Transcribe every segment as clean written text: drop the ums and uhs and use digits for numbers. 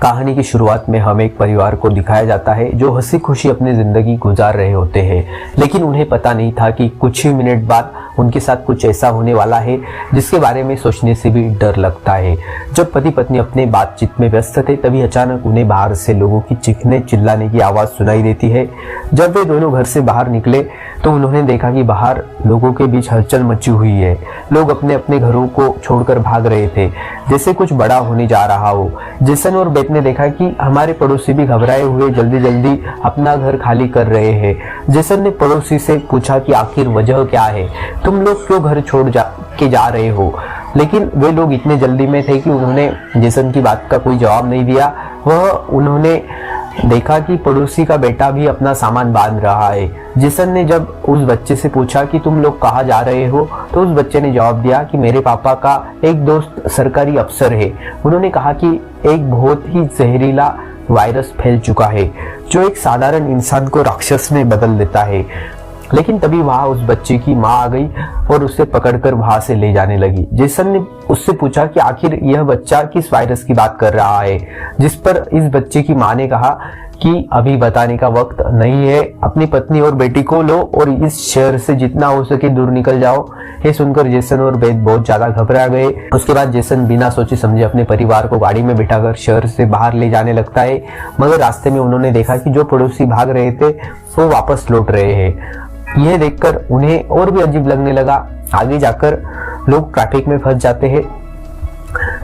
कहानी की शुरुआत में हमें एक परिवार को दिखाया जाता है जो हंसी खुशी अपनी जिंदगी गुजार रहे होते हैं, लेकिन उन्हें पता नहीं था कि कुछ ही मिनट बाद उनके साथ कुछ ऐसा होने वाला है जिसके बारे में सोचने से भी डर लगता है। जब पति पत्नी अपने बातचीत में व्यस्त थे तभी अचानक उन्हें बाहर से लोगों की चीखने चिल्लाने की आवाज सुनाई देती है। जब वे दोनों घर से बाहर निकले तो उन्होंने देखा कि बाहर लोगों के बीच हलचल मची हुई है। लोग अपने अपने घरों को छोड़कर भाग रहे थे, जैसे कुछ बड़ा होने जा रहा हो। जेसन और बेथ ने देखा कि हमारे पड़ोसी भी घबराए हुए जल्दी जल्दी अपना घर खाली कर रहे हैं। जेसन ने पड़ोसी से पूछा कि आखिर वजह क्या है, तुम लोग क्यों घर छोड़ जा रहे हो। लेकिन वे लोग इतने जल्दी में थे कि उन्होंने जेसन की बात का कोई जवाब नहीं दिया। उन्होंने देखा कि पड़ोसी का बेटा भी अपना सामान बांध रहा है। जेसन ने जब उस बच्चे से पूछा कि तुम लोग कहाँ जा रहे हो, तो उस बच्चे ने जवाब दिया कि मेरे पापा का एक दोस्त सरकारी अफसर है। उन्होंने कहा कि एक बहुत ही जहरीला वायरस फैल चुका है जो एक साधारण इंसान को राक्षस में बदल देता है। लेकिन तभी वहां उस बच्चे की माँ आ गई और उसे पकड़कर वहां से ले जाने लगी। जेसन ने उससे पूछा कि आखिर यह बच्चा किस वायरस की बात कर रहा है, जिस पर इस बच्चे की माँ ने कहा कि अभी बताने का वक्त नहीं है, अपनी पत्नी और बेटी को लो और इस शहर से जितना हो सके दूर निकल जाओ। ये सुनकर जेसन और बेथ बहुत ज्यादा घबरा गए। उसके बाद जेसन बिना सोचे समझे अपने परिवार को गाड़ी में बिठाकर शहर से बाहर ले जाने लगता है, मगर रास्ते में उन्होंने देखा कि जो पड़ोसी भाग रहे थे वो वापस लौट रहे हैं। यह देखकर उन्हें और भी अजीब लगने लगा। आगे जाकर लोग ट्रैफिक में फंस जाते हैं।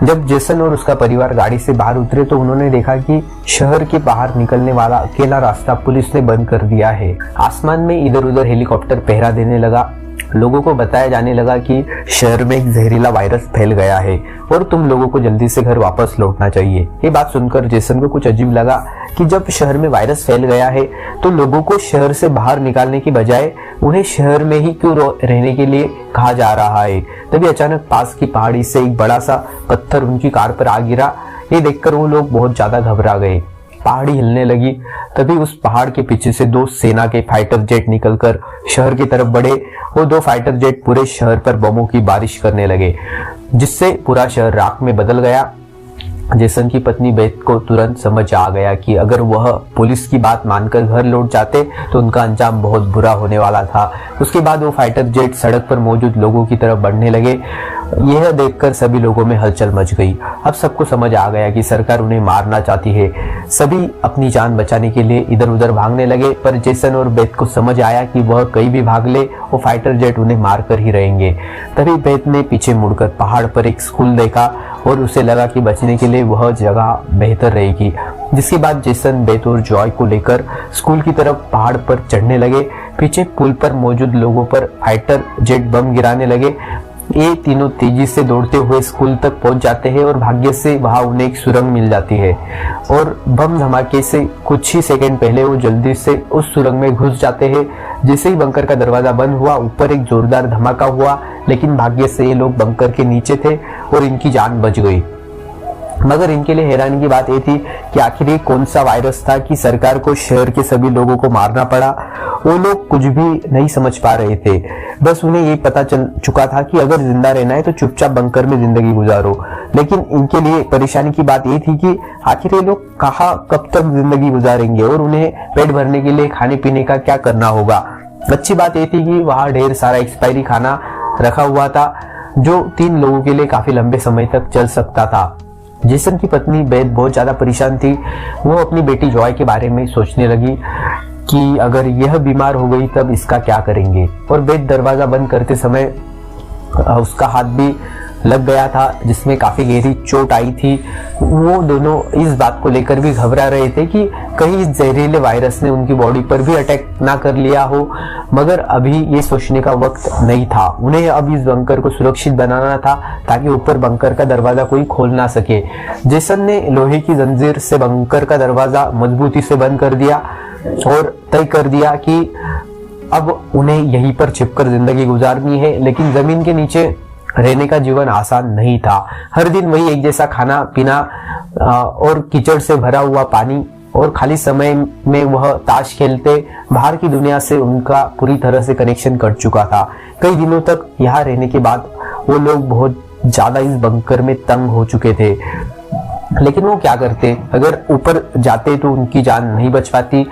जब जेसन और उसका परिवार गाड़ी से बाहर उतरे तो उन्होंने देखा कि शहर के बाहर निकलने वाला अकेला रास्ता पुलिस ने बंद कर दिया है। आसमान में इधर उधर हेलीकॉप्टर पहरा देने लगा। लोगों को बताया जाने लगा कि शहर में एक जहरीला वायरस फैल गया है और तुम लोगों को जल्दी से घर वापस लौटना चाहिए। ये बात सुनकर जेसन को कुछ अजीब लगा कि जब शहर में वायरस फैल गया है तो लोगों को शहर से बाहर निकालने की बजाय उन्हें शहर में ही क्यों रहने के लिए कहा जा रहा है। तभी अचानक पास की पहाड़ी से एक बड़ा सा पत्थर उनकी कार पर आ गिरा। ये देखकर वो लोग बहुत ज्यादा घबरा गए। पहाड़ी हिलने लगी। तभी उस पहाड़ के पीछे से दो सेना के फाइटर जेट निकलकर शहर की तरफ बढ़े। वो दो फाइटर जेट पूरे शहर पर बमों की बारिश करने लगे, जिससे पूरा शहर राख में बदल गया। जेसन की पत्नी बेथ को तुरंत समझ आ गया कि अगर वह पुलिस की बात मानकर घर लौट जाते तो उनका अंजाम बहुत बुरा होने वाला था। उसके बाद वो फाइटर जेट सड़क पर मौजूद लोगों की तरफ बढ़ने लगे। यह देखकर सभी लोगों में हलचल मच गई। अब सबको समझ आ गया कि सरकार उन्हें मारना चाहती है। सभी अपनी जान बचाने के लिए इधर उधर भागने लगे, पर जेसन और बेथ को समझ आया कि वह कहीं भी भाग ले वो फाइटर जेट उन्हें मार कर ही रहेंगे। तभी बेथ ने पीछे मुड़कर पहाड़ पर एक स्कूल देखा और उसे लगा कि बचने के लिए वह जगह बेहतर रहेगी। जिसके बाद जेसन बेथ और जॉय को लेकर स्कूल की तरफ पहाड़ पर चढ़ने लगे। पीछे पुल पर मौजूद लोगों पर फाइटर जेट बम गिराने लगे। ये तीनों तेजी से दौड़ते हुए स्कूल तक पहुंच जाते हैं और भाग्य से वहां उन्हें एक सुरंग मिल जाती है और बम धमाके से कुछ ही सेकंड पहले वो जल्दी से उस सुरंग में घुस जाते हैं। जैसे ही बंकर का दरवाजा बंद हुआ, ऊपर एक जोरदार धमाका हुआ, लेकिन भाग्य से ये लोग बंकर के नीचे थे और इनकी जान बच गई। मगर इनके लिए हैरानी की बात यह थी कि आखिर ये कौन सा वायरस था कि सरकार को शहर के सभी लोगों को मारना पड़ा। वो लोग कुछ भी नहीं समझ पा रहे थे। बस उन्हें ये पता चल चुका था कि अगर जिंदा रहना है तो चुपचाप बंकर में जिंदगी गुजारो। लेकिन इनके लिए परेशानी की बात ये थी कि आखिर ये लोग कहाँ कब तक जिंदगी गुजारेंगे और उन्हें पेट भरने के लिए खाने पीने का क्या करना होगा। अच्छी बात ये थी कि वहां ढेर सारा एक्सपायरी खाना रखा हुआ था जो 3 लोगों के लिए काफी लंबे समय तक चल सकता था। जेसन की पत्नी बेथ बहुत ज्यादा परेशान थी। वो अपनी बेटी जॉय के बारे में सोचने लगी कि अगर यह बीमार हो गई तब इसका क्या करेंगे। और बेथ दरवाजा बंद करते समय उसका हाथ भी लग गया था जिसमें काफी गहरी चोट आई थी। वो दोनों इस बात को लेकर भी घबरा रहे थे कि कहीं इस जहरीले वायरस ने उनकी बॉडी पर भी अटैक ना कर लिया हो, मगर अभी ये सोचने का वक्त नहीं था। उन्हें अब इस बंकर को सुरक्षित बनाना था ताकि ऊपर बंकर का दरवाजा कोई खोल ना सके। जेसन ने लोहे की जंजीर से बंकर का दरवाजा मजबूती से बंद कर दिया और तय कर दिया कि अब उन्हें यहीं पर छिपकर जिंदगी गुजारनी है। लेकिन जमीन के नीचे रहने का जीवन आसान नहीं था। हर दिन वही एक जैसा खाना पीना और कीचड़ से भरा हुआ पानी, और खाली समय में वह ताश खेलते। बाहर की दुनिया से उनका पूरी तरह से कनेक्शन कट चुका था। कई दिनों तक यहाँ रहने के बाद वो लोग बहुत ज्यादा इस बंकर में तंग हो चुके थे। लेकिन वो क्या करते, अगर ऊपर जाते तो उनकी जान नहीं बच पाती।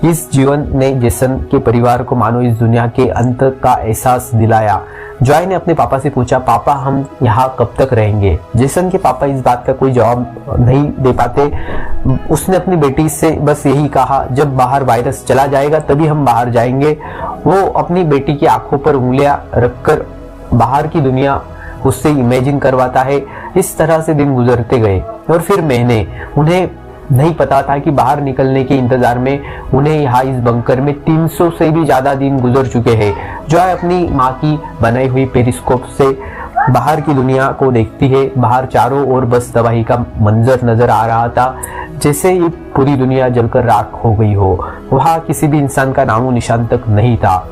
इस जीवन ने जेसन के परिवार को मानो इस दुनिया के अंत का एहसास दिलाया। जॉय ने अपने पापा से पूछा, पापा हम यहाँ कब तक रहेंगे? जेसन के पापा इस बात का कोई जवाब नहीं दे पाते। उसने अपनी बेटी से बस यही कहा, जब बाहर वायरस चला जाएगा तभी हम बाहर जाएंगे। वो अपनी बेटी की आंखों पर उंगलियां रखकर बाहर की दुनिया उससे इमेजिन करवाता है। इस तरह से दिन गुजरते गए और फिर महीने। उन्हें नहीं पता था कि बाहर निकलने के इंतजार में उन्हें यहाँ इस बंकर में 300 से भी ज्यादा दिन गुजर चुके हैं। जॉय अपनी माँ की बनाई हुई पेरिस्कोप से बाहर की दुनिया को देखती है। बाहर चारों ओर बस तबाही का मंजर नजर आ रहा था, जैसे ये पूरी दुनिया जलकर राख हो गई हो। वहाँ किसी भी इंसान का नामो निशान तक नहीं था।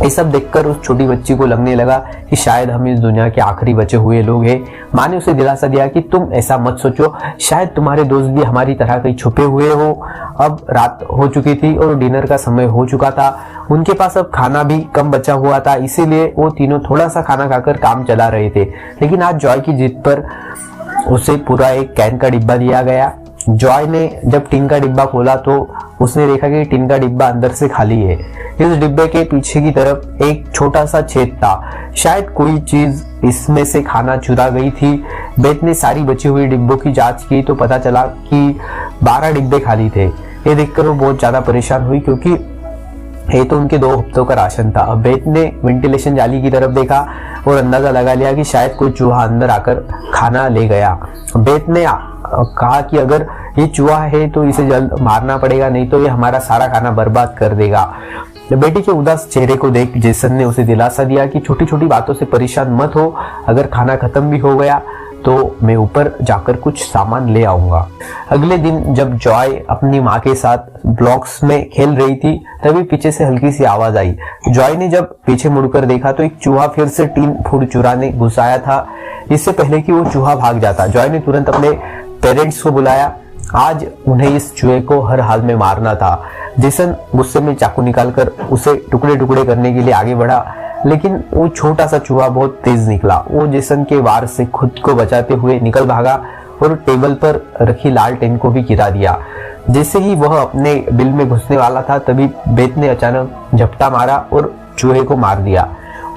ये सब देखकर उस छोटी बच्ची को लगने लगा कि शायद हम इस दुनिया के आखिरी बचे हुए लोग हैं। माँ ने उसे दिलासा दिया कि तुम ऐसा मत सोचो, शायद तुम्हारे दोस्त भी हमारी तरह कहीं छुपे हुए हो। अब रात हो चुकी थी और डिनर का समय हो चुका था। उनके पास अब खाना भी कम बचा हुआ था, इसीलिए वो तीनों थोड़ा सा खाना खाकर काम चला रहे थे। लेकिन आज जॉय की जिद पर उसे पूरा एक कैन का डिब्बा दिया गया। जॉय ने जब टिन का डिब्बा खोला तो उसने देखा कि टिन का डिब्बा अंदर से खाली है। इस डिब्बे के पीछे की तरफ एक छोटा सा छेद था, शायद कोई चीज इसमें से खाना चुरा गई थी। बेथ ने सारी बची हुई डिब्बों की जांच की तो पता चला कि 12 डिब्बे खाली थे। ये देखकर वो बहुत ज्यादा परेशान हुई, क्योंकि ये तो उनके 2 हफ्तों का राशन था। अब बेथ ने वेंटिलेशन जाली की तरफ देखा और अंदाजा लगा लिया कि शायद कोई चूहा अंदर आकर खाना ले गया। बेथ ने कहा कि अगर ये चूहा है तो इसे जल्द मारना पड़ेगा, नहीं तो ये हमारा सारा खाना बर्बाद कर देगा। बेटी के उदास चेहरे को देख जेसन ने उसे दिलासा दिया कि छोटी छोटी बातों से परेशान मत हो, अगर खाना खत्म भी हो गया तो मैं ऊपर जाकर कुछ सामान ले आऊंगा। अगले दिन जब जॉय अपनी माँ के साथ ब्लॉक्स में खेल रही थी तभी पीछे से हल्की सी आवाज आई। जॉय ने जब पीछे मुड़कर देखा तो एक चूहा फिर से टीन फूड चुराने घुस आया था। इससे पहले कि वो चूहा भाग जाता, जॉय ने तुरंत अपने पेरेंट्स को बुलाया। आज उन्हें इस चूहे को हर हाल में मारना था। जेसन गुस्से में चाकू निकालकर उसे टुकड़े टुकड़े करने के लिए आगे बढ़ा, लेकिन वो छोटा सा चूहा बहुत तेज निकला। वो जेसन के वार से खुद को बचाते हुए निकल भागा और टेबल पर रखी लालटेन को भी गिरा दिया। जैसे ही वह अपने बिल में घुसने वाला था तभी बेथ ने अचानक झपटा मारा और चूहे को मार दिया।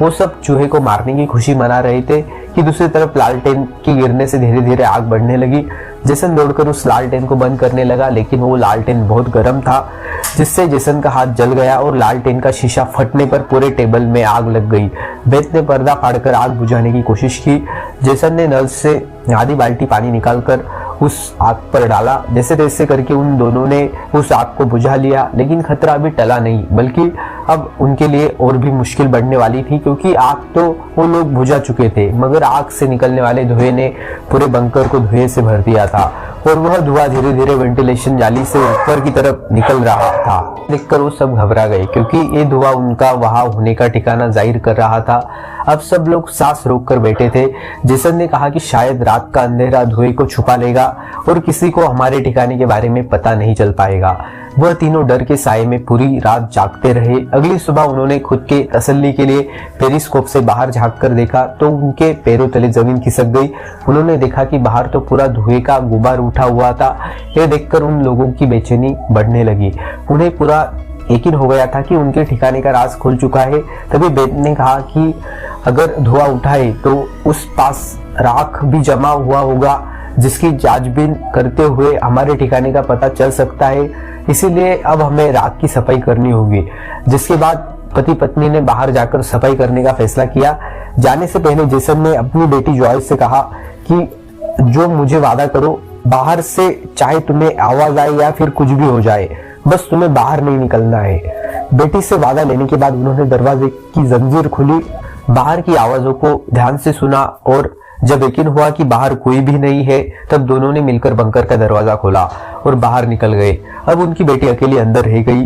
वो सब चूहे को मारने की खुशी मना रहे थे कि दूसरी तरफ लालटेन की गिरने से धीरे धीरे आग बढ़ने लगी। जेसन दौड़कर उस लालटेन को बंद करने लगा, लेकिन वो लालटेन बहुत गर्म था, जिससे जेसन का हाथ जल गया और लालटेन का शीशा फटने पर पूरे टेबल में आग लग गई। बेथ ने पर्दा फाड़कर आग बुझाने की कोशिश की। जेसन ने नल से आधी बाल्टी पानी निकालकर उस आग पर डाला। जैसे तैसे करके उन दोनों ने उस आग को बुझा लिया, लेकिन खतरा अभी टला नहीं, बल्कि अब उनके लिए और भी मुश्किल बढ़ने वाली थी, क्योंकि आग तो वो लोग बुझा चुके थे, मगर आग से निकलने वाले धुएं ने पूरे बंकर को धुएं से भर दिया था और वह धुआं धीरे धीरे वेंटिलेशन जाली से ऊपर की तरफ निकल रहा था। देखकर वो सब घबरा गए, क्योंकि ये धुआं उनका वहां होने का ठिकाना जाहिर कर रहा था। अब सब लोग सांस रोककर बैठे थे। जेसन ने कहा कि शायद रात का अंधेरा धुएं को छुपा लेगा और किसी को हमारे ठिकाने के बारे में पता नहीं चल पाएगा। वह तीनों डर के साए में पूरी रात जागते रहे। अगली सुबह उन्होंने खुद के तसल्ली के लिए पेरिस्कोप से बाहर झांक कर देखा तो उनके पैरों तले जमीन खिसक गई। उन्होंने देखा कि बाहर तो पूरा धुएं का गुबार उठा हुआ था। यह देखकर उन लोगों की बेचैनी बढ़ने लगी। उन्हें पूरा यकीन हो गया था कि उनके ठिकाने का राज खुल चुका है। तभी बेथ ने कहा कि अगर धुआं उठाए तो उस पास राख भी जमा हुआ होगा, जिसकी जांचबीन करते हुए हमारे ठिकाने का पता चल सकता है। इसीलिए अब हमें राख की सफाई करनी होगी। जिसके बाद पति पत्नी ने बाहर जाकर सफाई करने का फैसला किया। जाने से पहले जेसन ने अपनी बेटी जॉय से कहा कि जो मुझे वादा करो, बाहर से चाहे तुम्हें आवाज आए या फिर कुछ भी हो जाए, बस तुम्हें बाहर नहीं निकलना है। बेटी से वादा लेने के बाद उन्होंने दरवाजे की जंजीर खोली, बाहर की आवाजों को ध्यान से सुना और जब यकीन हुआ कि बाहर कोई भी नहीं है तब दोनों ने मिलकर बंकर का दरवाजा खोला और बाहर निकल गए। अब उनकी बेटी अकेली अंदर रह गई।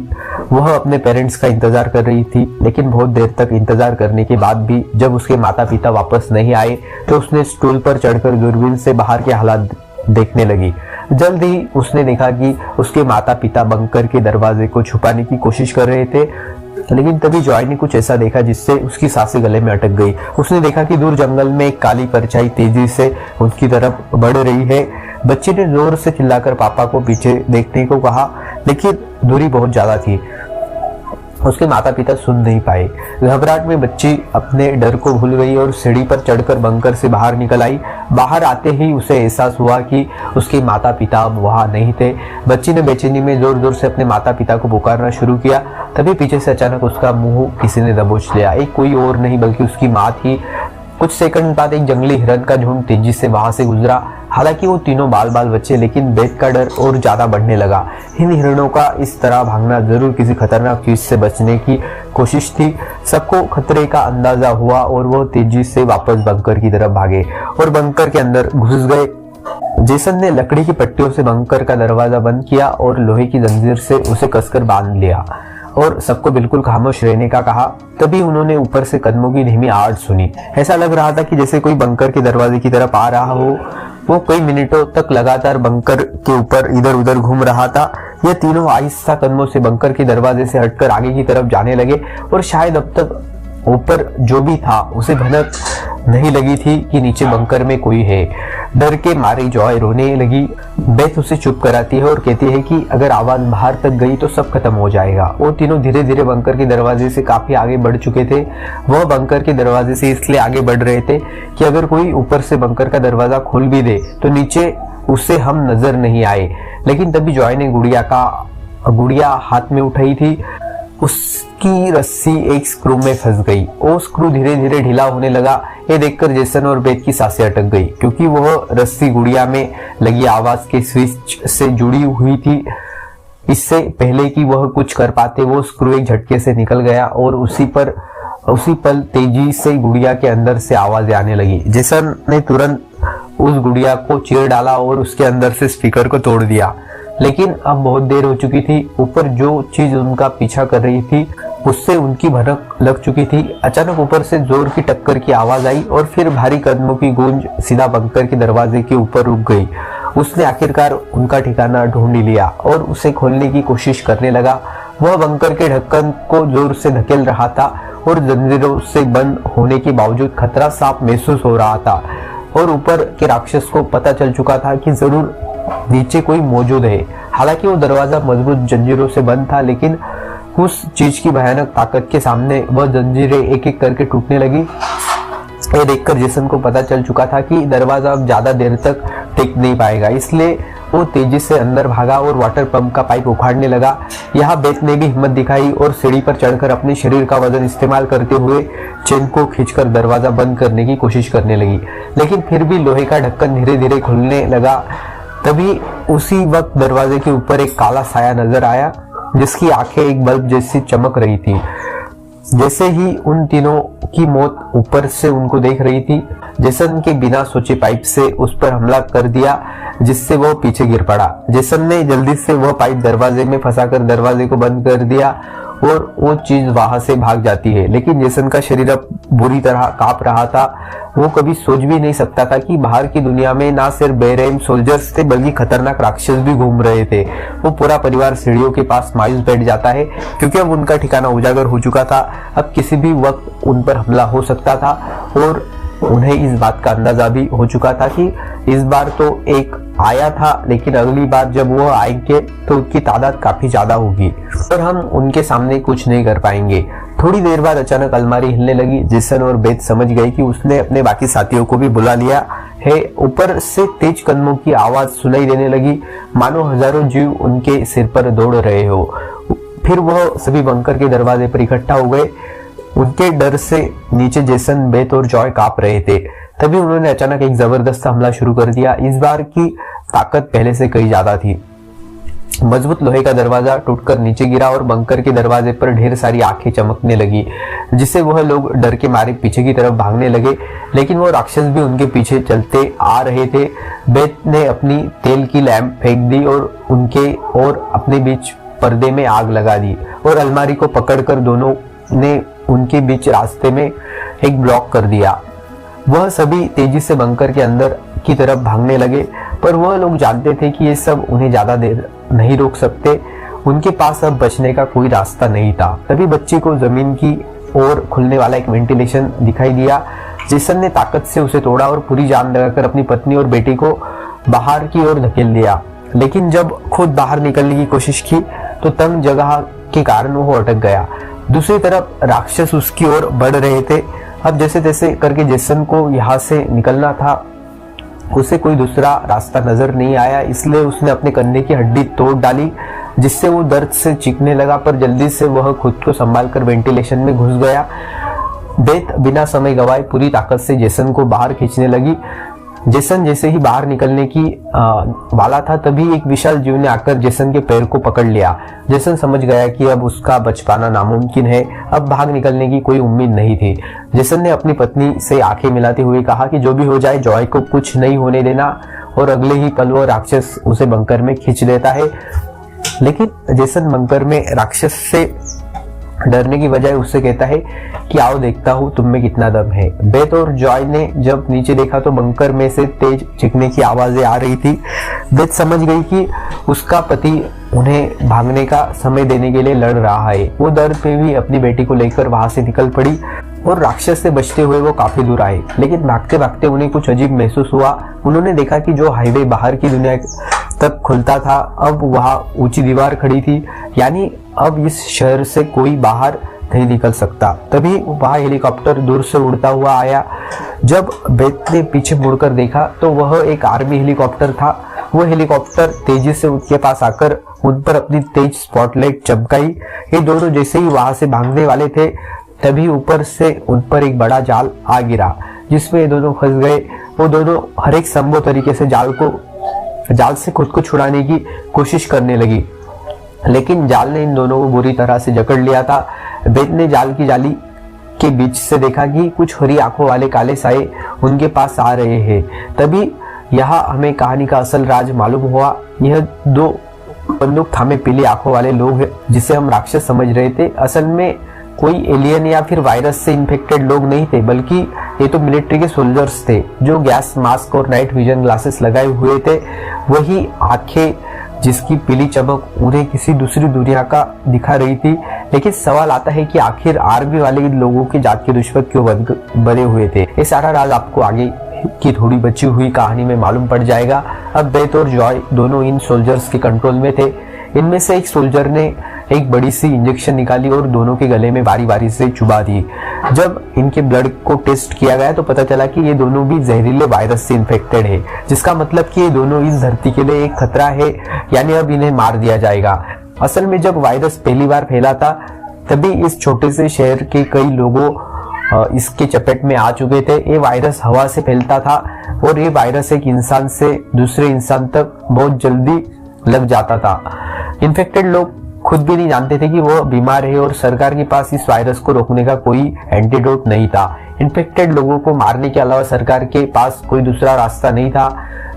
वह अपने पेरेंट्स का इंतजार कर रही थी, लेकिन बहुत देर तक इंतजार करने के बाद भी जब उसके माता पिता वापस नहीं आए तो उसने स्टूल पर चढ़कर दूरबीन से बाहर के हालात देखने लगी। जल्द ही उसने देखा कि उसके माता पिता बंकर के दरवाजे को छुपाने की कोशिश कर रहे थे। लेकिन तभी जॉय ने कुछ ऐसा देखा जिससे उसकी सांसें गले में अटक गई। उसने देखा कि दूर जंगल में एक काली परछाई तेजी से उनकी तरफ बढ़ रही है। बच्चे ने जोर से चिल्लाकर पापा को पीछे देखने को कहा, लेकिन दूरी बहुत ज्यादा थी, उसके माता पिता सुन नहीं पाए। घबराहट में बच्ची अपने डर को भूल गई और सीढ़ी पर चढ़कर बंकर से बाहर निकल आई। बाहर आते ही उसे एहसास हुआ कि उसके माता पिता अब वहां नहीं थे। बच्ची ने बेचैनी में जोर जोर से अपने माता पिता को पुकारना शुरू किया। तभी पीछे से अचानक उसका मुंह किसी ने दबोच लिया। एक कोई और नहीं बल्कि उसकी माँ थी। कुछ सेकंड बाद एक जंगली हिरन का झुंड तेजी से वहां से गुजरा। हालांकि वो तीनों बाल बाल बच्चे, लेकिन बेत का डर और ज्यादा बढ़ने लगा। इन हिरणों का इस तरह भागना जरूर किसी खतरनाक चीज से बचने की कोशिश थी। सबको खतरे का अंदाजा हुआ और वो तेजी से वापस बंकर की तरफ भागे और बंकर के अंदर घुस गए। जेसन ने लकड़ी की पट्टियों से बंकर का दरवाजा बंद किया और लोहे की जंजीर से उसे कसकर बांध लिया और सबको बिल्कुल खामोश रहने का कहा। तभी उन्होंने ऊपर से कदमों की धीमी आवाज सुनी। ऐसा लग रहा था कि जैसे कोई बंकर के दरवाजे की तरफ आ रहा हो। वो कई मिनटों तक लगातार बंकर के ऊपर इधर उधर घूम रहा था। ये तीनों आहिस्ता कदमों से बंकर के दरवाजे से हटकर आगे की तरफ जाने लगे और शायद अब तक ऊपर जो भी था उसे भनक नहीं लगी थी कि नीचे बंकर में कोई है। डर के मारे जॉय रोने लगी। बेथ उसे चुप कराती है और कहती है कि अगर आवाज बाहर तक गई तो सब खत्म हो जाएगा। वो तीनों धीरे धीरे बंकर के दरवाजे से काफी आगे बढ़ चुके थे। वह बंकर के दरवाजे से इसलिए आगे बढ़ रहे थे कि अगर कोई ऊपर से बंकर का दरवाजा खोल भी दे तो नीचे उसे हम नजर नहीं आए। लेकिन तभी जॉय ने गुड़िया हाथ में उठाई थी। उसकी रस्सी एक स्क्रू में फंस गई। वो स्क्रू धीरे धीरे ढीला होने लगा। ये देखकर जेसन और बेथ की सांसें अटक गई, क्योंकि वह रस्सी गुड़िया में लगी आवाज के स्विच से जुड़ी हुई थी। इससे पहले कि वह कुछ कर पाते वो स्क्रू एक झटके से निकल गया और उसी पल तेजी से गुड़िया के अंदर से आवाजें आने लगी। जेसन ने तुरंत उस गुड़िया को चीर डाला और उसके अंदर से स्पीकर को तोड़ दिया। लेकिन अब बहुत देर हो चुकी थी। ऊपर जो चीज उनका पीछा कर रही थी उससे उनकी भनक लग चुकी थी। अचानक ऊपर से जोर की टक्कर की आवाज आई और फिर भारी कदमों की गूंज सीधा बंकर के दरवाजे के ऊपर रुक गई। उसने आखिरकार उनका ठिकाना ढूंढ लिया और उसे खोलने की कोशिश करने लगा। वह बंकर के ढक्कन को जोर से धकेल रहा था और जंजीरों से बंद होने के बावजूद खतरा साफ महसूस हो रहा था और ऊपर के राक्षस को पता चल चुका था कि जरूर नीचे कोई मौजूद है। हालांकि वो दरवाजा मजबूत जंजीरों से बंद था, लेकिन उस चीज की भयानक ताकत के सामने वह जंजीरें एक एक करके टूटने लगी। ये देखकर जेसन को पता चल चुका था कि दरवाजा अब ज्यादा देर तक टिक नहीं पाएगा, इसलिए वो तेजी से अंदर भागा और वाटर पंप का पाइप उखाड़ने लगा। यहाँ बेथ ने भी हिम्मत दिखाई और सीढ़ी पर चढ़कर अपने शरीर का वजन इस्तेमाल करते हुए चेन को खींचकर दरवाजा बंद करने की कोशिश करने लगी, लेकिन फिर भी लोहे का ढक्कन धीरे धीरे खुलने लगा। तभी उसी वक्त दरवाजे के ऊपर एक काला साया नजर आया जिसकी आंखें एक बल्ब जैसी चमक रही थी। जैसे ही उन तीनों की मौत ऊपर से उनको देख रही थी, जेसन के बिना सोचे पाइप से उस पर हमला कर दिया, जिससे वो पीछे गिर पड़ा। जेसन ने जल्दी से वह पाइप दरवाजे में फंसाकर दरवाजे को बंद कर दिया और वो चीज वहां से भाग जाती है। लेकिन जेसन का शरीर अब बुरी तरह कांप रहा था। वो कभी सोच भी नहीं सकता था कि बाहर की दुनिया में ना सिर्फ बेरहम सोल्जर्स थे बल्कि खतरनाक राक्षस भी घूम रहे थे। वो पूरा परिवार सीढ़ियों के पास मायूस बैठ जाता है, क्योंकि अब उनका ठिकाना उजागर हो चुका था। अब किसी भी वक्त उन पर हमला हो सकता था और उन्हें इस बात का अंदाजा भी हो चुका था कि इस बार तो एक आया था, लेकिन अगली बार जब वो आएंगे तो उनकी तादाद काफी ज्यादा होगी और हम उनके सामने कुछ नहीं कर पाएंगे। थोड़ी देर बाद अचानक अलमारी हिलने लगी। जेसन और बेथ समझ गए कि उसने अपने बाकी साथियों को भी बुला लिया है। ऊपर से तेज कदमों की आवाज सुनाई देने लगी, मानो हजारों जीव उनके सिर पर दौड़ रहे हो। फिर वह सभी बंकर के दरवाजे पर इकट्ठा हो गए। उनके डर से नीचे जेसन, बेथ और जॉय कांप रहे थे। तभी उन्होंने अचानक एक जबरदस्त हमला शुरू कर दिया। इस बार की ताकत पहले से कई ज्यादा थी। मजबूत लोहे का दरवाजा टूटकर नीचे गिरा और बंकर के दरवाजे पर ढेर सारी आंखें चमकने लगी, जिससे वह लोग डर के मारे पीछे की तरफ भागने लगे। लेकिन वो राक्षस भी उनके पीछे चलते आ रहे थे। बेथ ने अपनी तेल की लैंप फेंक दी और उनके और अपने बीच पर्दे में आग लगा दी और अलमारी को पकड़कर दोनों ने उनके बीच रास्ते में एक ब्लॉक कर दिया। वह सभी तेजी से बंकर के अंदर की तरफ भागने लगे, पर वह लोग जानते थे कि ये सब उन्हें ज्यादा देर नहीं रोक सकते। उनके पास अब बचने का कोई रास्ता नहीं था। तभी बच्ची को जमीन की ओर खुलने वाला एक वेंटिलेशन दिखाई दिया। जेसन ने ताकत से उसे तोड़ा और पूरी जान लगाकर अपनी पत्नी और बेटी को बाहर की ओर धकेल दिया। लेकिन जब खुद बाहर निकलने की कोशिश की तो तंग जगह के कारण वो अटक गया। दूसरी तरफ राक्षस उसकी ओर बढ़ रहे थे। अब जैसे तैसे करके जेसन को यहाँ से निकलना था। उसे कोई दूसरा रास्ता नजर नहीं आया, इसलिए उसने अपने कंधे की हड्डी तोड़ डाली, जिससे वो दर्द से चीखने लगा। पर जल्दी से वह खुद को संभालकर वेंटिलेशन में घुस गया। बेथ बिना समय गवाए पूरी ताकत से जेसन को बाहर खींचने लगी। जेसन जैसे ही बाहर निकलने की वाला था, तभी एक विशाल जीव ने आकर जेसन के पैर को पकड़ लिया। जेसन समझ गया कि अब उसका बच पाना नामुमकिन है। अब भाग निकलने की कोई उम्मीद नहीं थी। जेसन ने अपनी पत्नी से आंखें मिलाते हुए कहा कि जो भी हो जाए जॉय को कुछ नहीं होने देना, और अगले ही पल वो राक्षस उसे बंकर में खींच लेता है। लेकिन जेसन बंकर में राक्षस से डरने की बजाय उससे कहता है कि आओ देखता हूँ तुम में कितना दम है। बेथ और जॉय ने जब नीचे देखा तो बंकर में से तेज चीखने की आवाजें आ रही थी। बेथ समझ गई कि उसका पति उन्हें भागने का समय देने के लिए लड़ रहा है। वो दर्द में भी अपनी बेटी को लेकर वहां से निकल पड़ी और राक्षस से बचते हुए वो काफी दूर आए। लेकिन भागते भागते उन्हें कुछ अजीब महसूस हुआ। उन्होंने देखा कि जो हाईवे बाहर की दुनिया तक खुलता था, अब वहां ऊंची दीवार खड़ी थी, यानी अब इस शहर से कोई बाहर नहीं निकल सकता। तभी वहां हेलीकॉप्टर दूर से उड़ता हुआ आया। जब बेथ ने पीछे मुड़कर देखा तो वह एक आर्मी हेलीकॉप्टर था। वो हेलीकॉप्टर तेजी से उनके पास आकर उन पर अपनी तेज स्पॉटलाइट चमकाई। ये दोनों जैसे ही वहां से भागने वाले थे, तभी ऊपर से उन पर एक बड़ा जाल आ गिरा, जिसमें ये दोनों फंस गए। वो दोनों हर एक संभव तरीके से जाल से खुद को छुड़ाने की कोशिश करने लगी, लेकिन जाल ने इन दोनों को बुरी तरह से जकड़ लिया था। बेथ ने जाल की जाली के बीच से देखा कि कुछ हरी आंखों वाले काले साए उनके पास आ रहे हैं। तभी यहाँ हमें कहानी का असल राज मालूम हुआ। यह दो बंदूक थामे पीली आंखों वाले लोग हैं, जिसे हम राक्षस समझ रहे थे, असल में कोई एलियन या फिर वायरस से इन्फेक्टेड लोग नहीं थे, बल्कि ये तो मिलिट्री के सोल्जर्स थे जो गैस मास्क और नाइट विजन ग्लासेस लगाए हुए थे। वही आंखें जिसकी पीली चमक उन्हें किसी दूसरी दुनिया का दिखा रही थी। लेकिन सवाल आता है कि आखिर आर्मी वाले इन लोगों की जात के दुश्मन क्यों बने हुए थे। ये सारा राज आपको आगे की थोड़ी बची हुई कहानी में मालूम पड़ जाएगा। अब बेथ और जॉय दोनों इन सोल्जर्स के कंट्रोल में थे। इनमें से एक सोल्जर ने एक बड़ी सी इंजेक्शन निकाली और दोनों के गले में बारी बारी से चुबा दी। जब इनके ब्लड को टेस्ट किया गया तो पता चला कि ये दोनों भी जहरीले वायरस से इन्फेक्टेड है, जिसका मतलब कि ये दोनों इस धरती के लिए एक खतरा है, यानी अब इन्हें मार दिया जाएगा। असल में जब वायरस पहली बार फैला था, तभी इस छोटे से शहर के कई लोगों इसके चपेट में आ चुके थे। ये वायरस हवा से फैलता था और ये वायरस एक इंसान से दूसरे इंसान तक बहुत जल्दी लग जाता था। इन्फेक्टेड लोग खुद भी नहीं जानते थे कि वो बीमार है और सरकार के पास इस वायरस को रोकने का कोई एंटीडोट नहीं था। इन्फेक्टेड लोगों को मारने के अलावा सरकार के पास कोई दूसरा रास्ता नहीं था।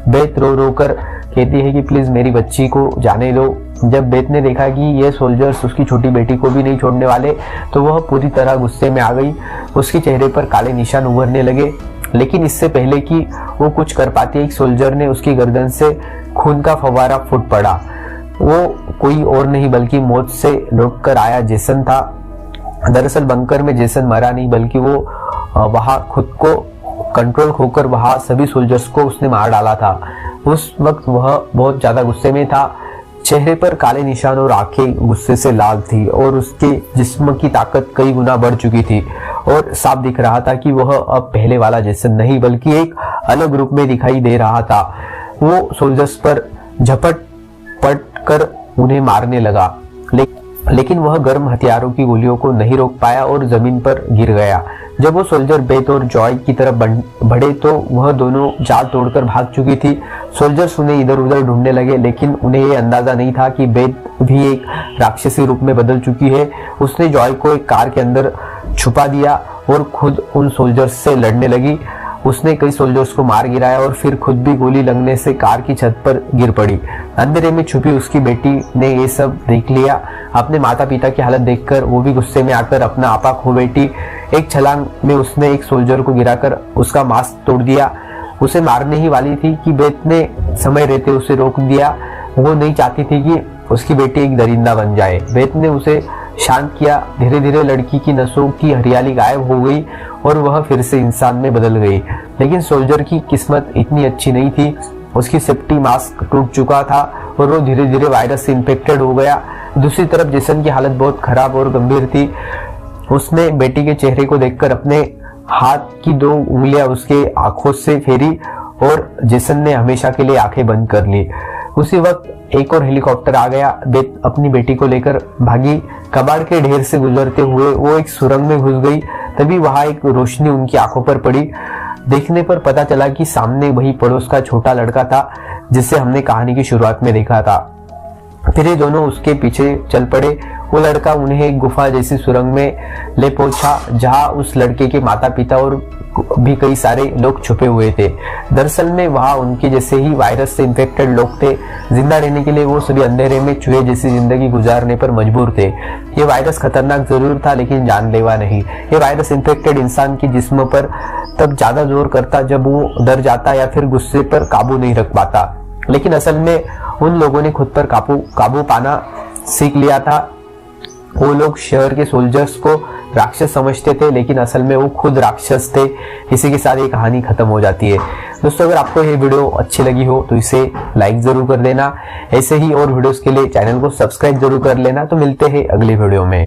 बेथ रो रो कर कहती है कि प्लीज मेरी बच्ची को जाने दो। जब बेथ ने देखा कि ये सोल्जर्स उसकी छोटी बेटी को भी नहीं छोड़ने वाले, तो वह पूरी तरह गुस्से में आ गई। उसके चेहरे पर काले निशान उभरने लगे। लेकिन इससे पहले कि वो कुछ कर पाती, एक सोल्जर ने उसकी गर्दन से खून का फव्वारा फूट पड़ा। वो कोई और नहीं बल्कि मौत से लौट कर आया जेसन था। दरअसल बंकर में जेसन मरा नहीं, बल्कि वो वहां खुद को कंट्रोल खोकर वहां सभी सोल्जर्स को उसने मार डाला था। उस वक्त वह बहुत ज्यादा गुस्से में था। चेहरे पर काले निशान और आंखें गुस्से से लाल थी और उसके जिस्म की ताकत कई गुना बढ़ चुकी थी और साफ दिख रहा था कि वह अब पहले वाला जेसन नहीं बल्कि एक अलग रूप में दिखाई दे रहा था। वो सोल्जर्स पर झपट पट कर उन्हें मारने लगा, लेकिन वह गर्म हथियारों की गोलियों को नहीं रोक पाया और जमीन पर गिर गया। जब वो सोल्जर बेथ और जॉय की तरफ बढ़े तो वह दोनों जाल तोड़कर भाग चुकी थी। सोल्जर्स उन्हें इधर उधर ढूंढने लगे, लेकिन उन्हें यह अंदाजा नहीं था कि बेथ भी एक राक्षसी रूप में बदल चुकी है। उसने जॉय को एक कार के अंदर छुपा दिया और खुद उन सोल्जर्स से लड़ने लगी। उसने कई सोल्जर्स को मार गिराया और फिर खुद भी गोली लगने से कार की छत पर गिर पड़ी। अंधेरे में छुपी उसकी बेटी ने ये सब देख लिया। अपने माता पिता की हालत देखकर वो भी गुस्से में आकर अपना आपा खो बैठी। एक छलांग में उसने एक सोल्जर को गिराकर उसका मास्क तोड़ दिया। उसे मारने ही वाली थी कि बेथ ने समय रहते उसे रोक दिया। वो नहीं चाहती थी कि उसकी बेटी एक दरिंदा बन जाए। बेत ने उसे शांत किया। धीरे धीरे लड़की की नसों की हरियाली गायब हो गई और वह फिर से इंसान में बदल गई। लेकिन सोल्जर की किस्मत इतनी अच्छी नहीं थी। उसकी सेफ्टी मास्क टूट चुका था और वो धीरे धीरे वायरस से इन्फेक्टेड हो गया। दूसरी तरफ जेसन की हालत बहुत खराब और गंभीर थी। उसने बेटी के चेहरे को देखकर अपने हाथ की 2 उंगलियां उसके आंखों से फेरी और जेसन ने हमेशा के लिए आंखें बंद कर ली। उसी वक्त एक और हेलीकॉप्टर आ गया। बेत अपनी बेटी को लेकर भागी। कबाड़ के ढेर से गुजरते हुए वो एक सुरंग में घुस गई। तभी वहां एक रोशनी उनकी आंखों पर पड़ी। देखने पर पता चला कि सामने वही पड़ोस का छोटा लड़का था जिसे हमने कहानी की शुरुआत में देखा था। फिर ये दोनों उसके पीछे चल पड़े। वो लड़का उन्हें एक गुफा जैसी सुरंग में ले पहुंचा जहां उस लड़के के माता पिता और भी कई सारे लोग छुपे हुए थे। दरअसल में वहां उनके जैसे ही वायरस से इन्फेक्टेड लोग थे। जिंदा रहने के लिए वो सभी अंधेरे में चूहे जैसी जिंदगी गुजारने पर मजबूर थे। ये वायरस खतरनाक जरूर था लेकिन जानलेवा नहीं। ये वायरस इन्फेक्टेड इंसान के जिस्म पर तब ज्यादा जोर करता जब वो डर जाता या फिर गुस्से पर काबू नहीं रख पाता। लेकिन असल में उन लोगों ने खुद पर काबू पाना सीख लिया था। वो लोग शहर के सोल्जर्स को राक्षस समझते थे लेकिन असल में वो खुद राक्षस थे। इसी के साथ ये कहानी खत्म हो जाती है। दोस्तों, अगर आपको ये वीडियो अच्छी लगी हो तो इसे लाइक जरूर कर देना। ऐसे ही और वीडियोस के लिए चैनल को सब्सक्राइब जरूर कर लेना। तो मिलते हैं अगली वीडियो में।